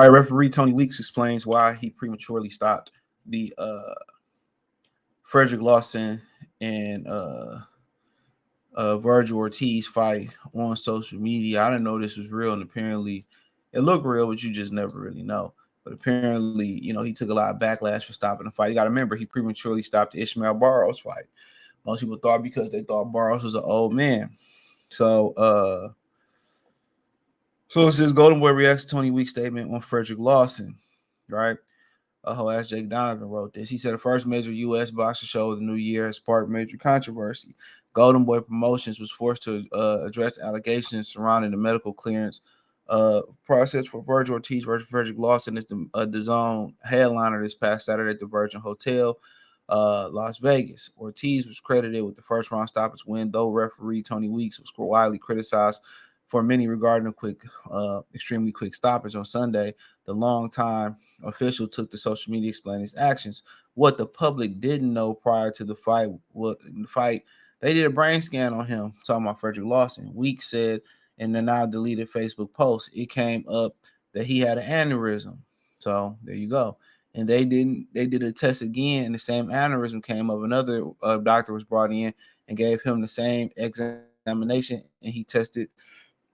right, referee Tony Weeks explains why he prematurely stopped the Fredrick Lawson and Vergil Ortiz fight on social media. I didn't know this was real, and apparently it looked real, but you just never really know. But apparently, he took a lot of backlash for stopping the fight. You got to remember, he prematurely stopped the Ishmael Barros fight. Most people thought because they thought Barros was an old man. So it says Golden Boy reacts to Tony Weeks' statement on Fredrick Lawson, right? As Jake Donovan wrote this. He said the first major U.S. boxing show of the new year has sparked major controversy. Golden Boy Promotions was forced to address allegations surrounding the medical clearance process for Vergil Ortiz versus Fredrick Lawson as the DAZN headliner this past Saturday at the Virgin Hotel, Las Vegas. Ortiz was credited with the first round stoppage win, though referee Tony Weeks was widely criticized for many regarding extremely quick stoppage on Sunday. The longtime official took to social media explaining his actions. What the public didn't know prior to the fight, they did a brain scan on him, talking about Fredrick Lawson. Weeks said in the now deleted Facebook post, it came up that he had an aneurysm. So there you go. And they did a test again, and the same aneurysm came up. Another doctor was brought in and gave him the same examination, and he tested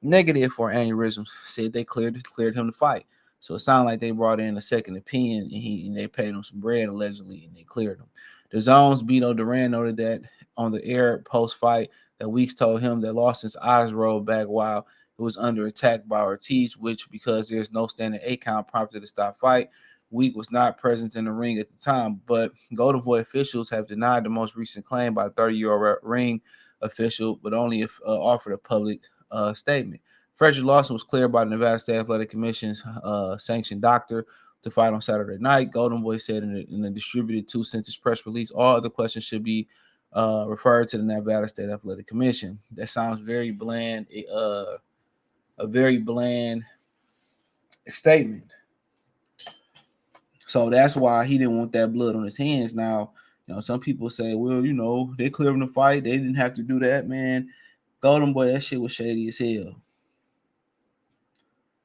negative for aneurysms. Said they cleared him to fight. So it sounded like they brought in a second opinion, and they paid him some bread allegedly, and they cleared him. The Zone's Beto Duran noted that on the air post-fight that Weeks told him that Lawson's eyes rolled back while it was under attack by Ortiz, which, because there's no standing 8 count, prompted a stop fight. Week was not present in the ring at the time, but Golden Boy officials have denied the most recent claim by a 30-year-old ring official, but only if offered a public statement. Fredrick Lawson was cleared by the Nevada State Athletic Commission's sanctioned doctor to fight on Saturday night. Golden Boy said in a distributed 2-sentence press release, all other questions should be referred to the Nevada State Athletic Commission. That sounds very bland, a very bland statement. So that's why he didn't want that blood on his hands. Now, some people say, well, they cleared him to fight. They didn't have to do that, man. Golden Boy, that shit was shady as hell.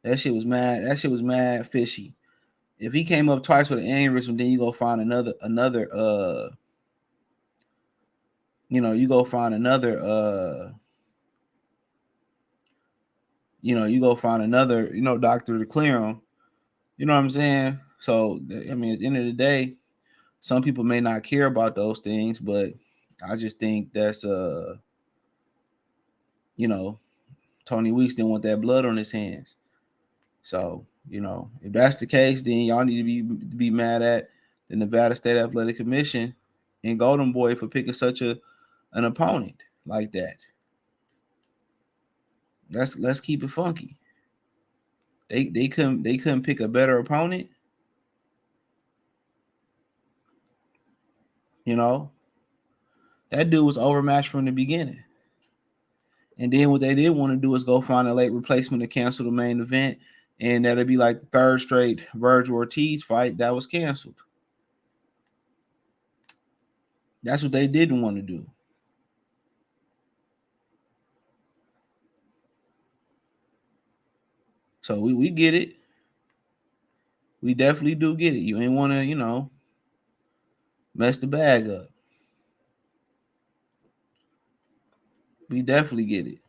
That shit was mad. That shit was mad fishy. If he came up twice with an aneurysm, then you go find another you go find another doctor to clear him. You know what I'm saying? So, I mean, at the end of the day, some people may not care about those things, but I just think that's Tony Weeks didn't want that blood on his hands. So, if that's the case, then y'all need to be mad at the Nevada State Athletic Commission and Golden Boy for picking such an opponent like that. Let's keep it funky. They couldn't pick a better opponent. That dude was overmatched from the beginning. And then what they did want to do is go find a late replacement to cancel the main event. And that'll be like the third straight Vergil Ortiz fight that was canceled. That's what they didn't want to do. So we get it. We definitely do get it. You ain't want to, mess the bag up. We definitely get it.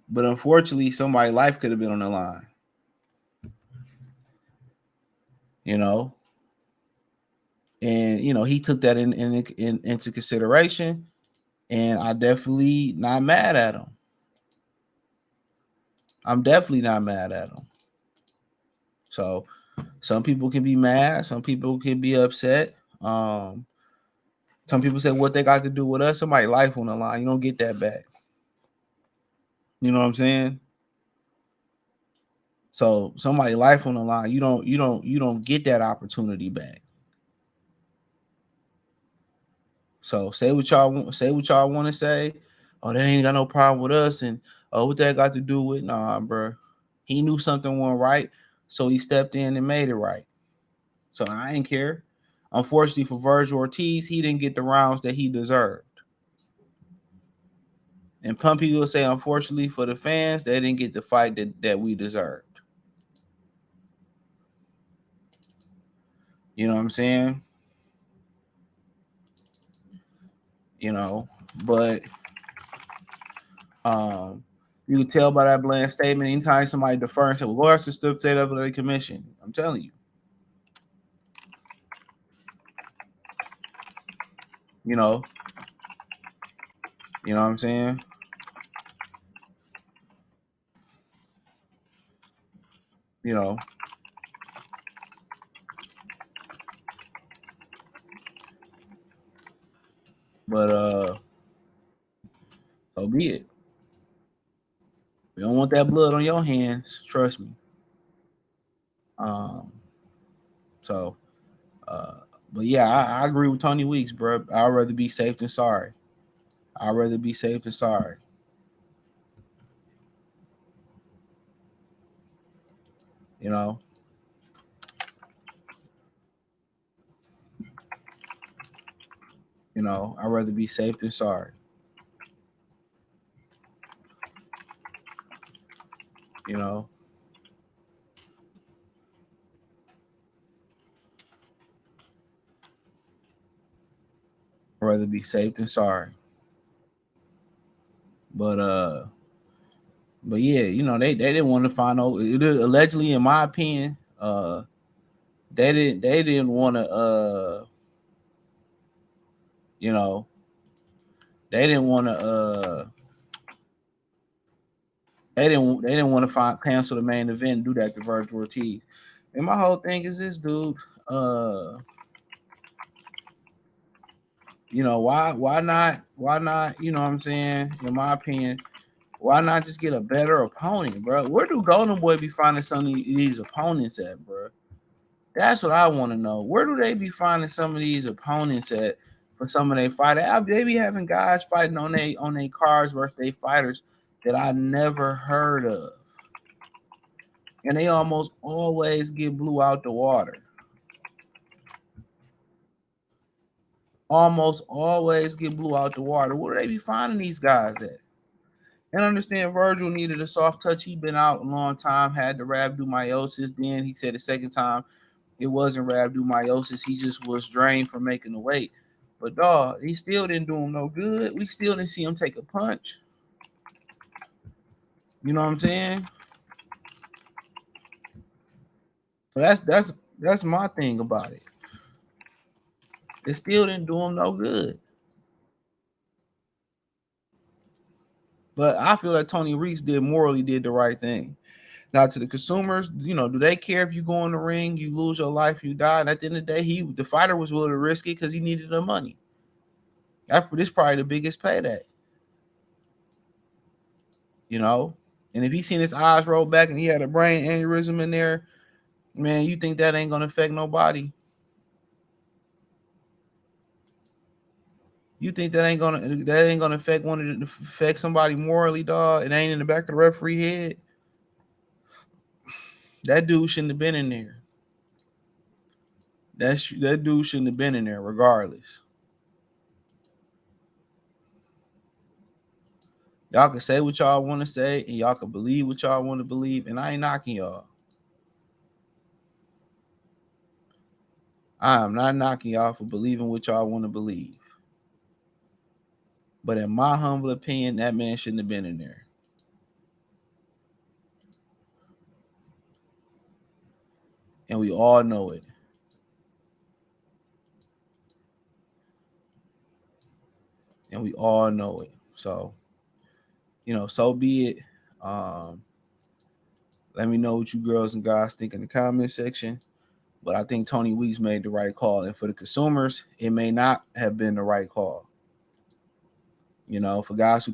But unfortunately, somebody's life could have been on the line. And he took that into consideration, and I definitely not mad at him. I'm definitely not mad at him. So some people can be mad, some people can be upset. Some people say what they got to do with us. Somebody's life on the line. You don't get that back. You know what I'm saying? So somebody's life on the line. You don't get that opportunity back. So say what y'all want to say. Oh, they ain't got no problem with us, and what that got to do with? Nah, bro. He knew something wasn't right, so he stepped in and made it right. So I ain't care. Unfortunately for Vergil Ortiz, he didn't get the rounds that he deserved. And Pumpy will say, unfortunately for the fans, they didn't get the fight that we deserved. You know what I'm saying? You know, but you can tell by that bland statement. Anytime somebody defer and say, "Well, what's the stuff state of the commission?" I'm telling you. You know, you know what I'm saying? You know, but so be it. We don't want that blood on your hands. Trust me. Um, so, uh, but yeah, I agree with Tony Weeks, bro. I'd rather be safe than sorry. I'd rather be safe than sorry. You know, I'd rather be safe than sorry. You know, I'd rather be safe than sorry. But yeah, they didn't want to find out. Allegedly, in my opinion, they didn't want to you know, they didn't want to they didn't want to cancel the main event and do that to Vergil Ortiz. And my whole thing is this, dude. Uh, why not? You know what I'm saying? In my opinion, why not just get a better opponent, bro? Where do Golden Boy be finding some of these opponents at, bro? That's what I want to know. Where do they be finding some of these opponents at for some of their fighters? They be having guys fighting on their cards versus their fighters that I never heard of, and they almost always get blew out the water. Almost always get blew out the water. Where do they be finding these guys at? And understand Vergil needed a soft touch. He been out a long time, had the rhabdomyosis. Then he said the second time it wasn't rhabdomyosis. He just was drained from making the weight. But dog, he still didn't do him no good. We still didn't see him take a punch. You know what I'm saying? So that's my thing about it. It still didn't do him no good. But I feel like Tony Reese morally did the right thing. Now to the consumers, do they care if you go in the ring, you lose your life, you die? And at the end of the day, the fighter was willing to risk it because he needed the money. This probably the biggest payday. you know. And if he seen his eyes roll back and he had a brain aneurysm in there, man, you think that ain't gonna affect nobody? You think that ain't gonna affect somebody morally, dog? It ain't in the back of the referee head. That dude shouldn't have been in there. That dude shouldn't have been in there, regardless. Y'all can say what y'all want to say, and y'all can believe what y'all want to believe, and I ain't knocking y'all. I am not knocking y'all for believing what y'all want to believe. But in my humble opinion, that man shouldn't have been in there. And we all know it. And we all know it. So, so be it. Um, Let me know what you girls and guys think in the comment section. But I think Tony Weeks made the right call. And for the consumers, it may not have been the right call. For guys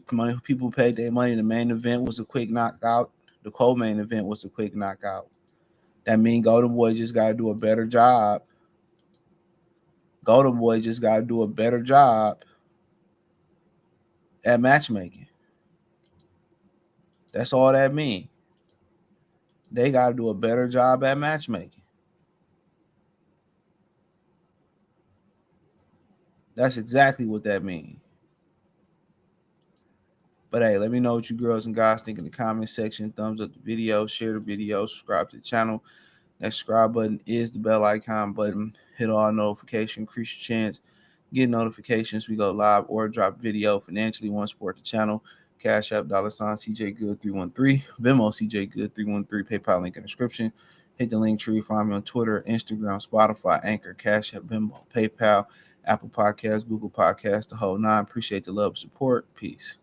people who paid their money, the main event was a quick knockout. The co-main event was a quick knockout. That means Golden Boy just got to do a better job. Golden Boy just got to do a better job at matchmaking. That's all that means. They got to do a better job at matchmaking. That's exactly what that means. But hey, let me know what you girls and guys think in the comment section. Thumbs up the video, share the video, subscribe to the channel. That subscribe button is the bell icon button. Hit all notifications, increase your chance. Get notifications. We go live or drop video financially. Want to support the channel? Cash App, $ CJ Good 313, Venmo CJ Good 313, PayPal link in the description. Hit the link tree. Find me on Twitter, Instagram, Spotify, Anchor, Cash App, Venmo, PayPal, Apple Podcasts, Google Podcasts, the whole nine. Appreciate the love and support. Peace.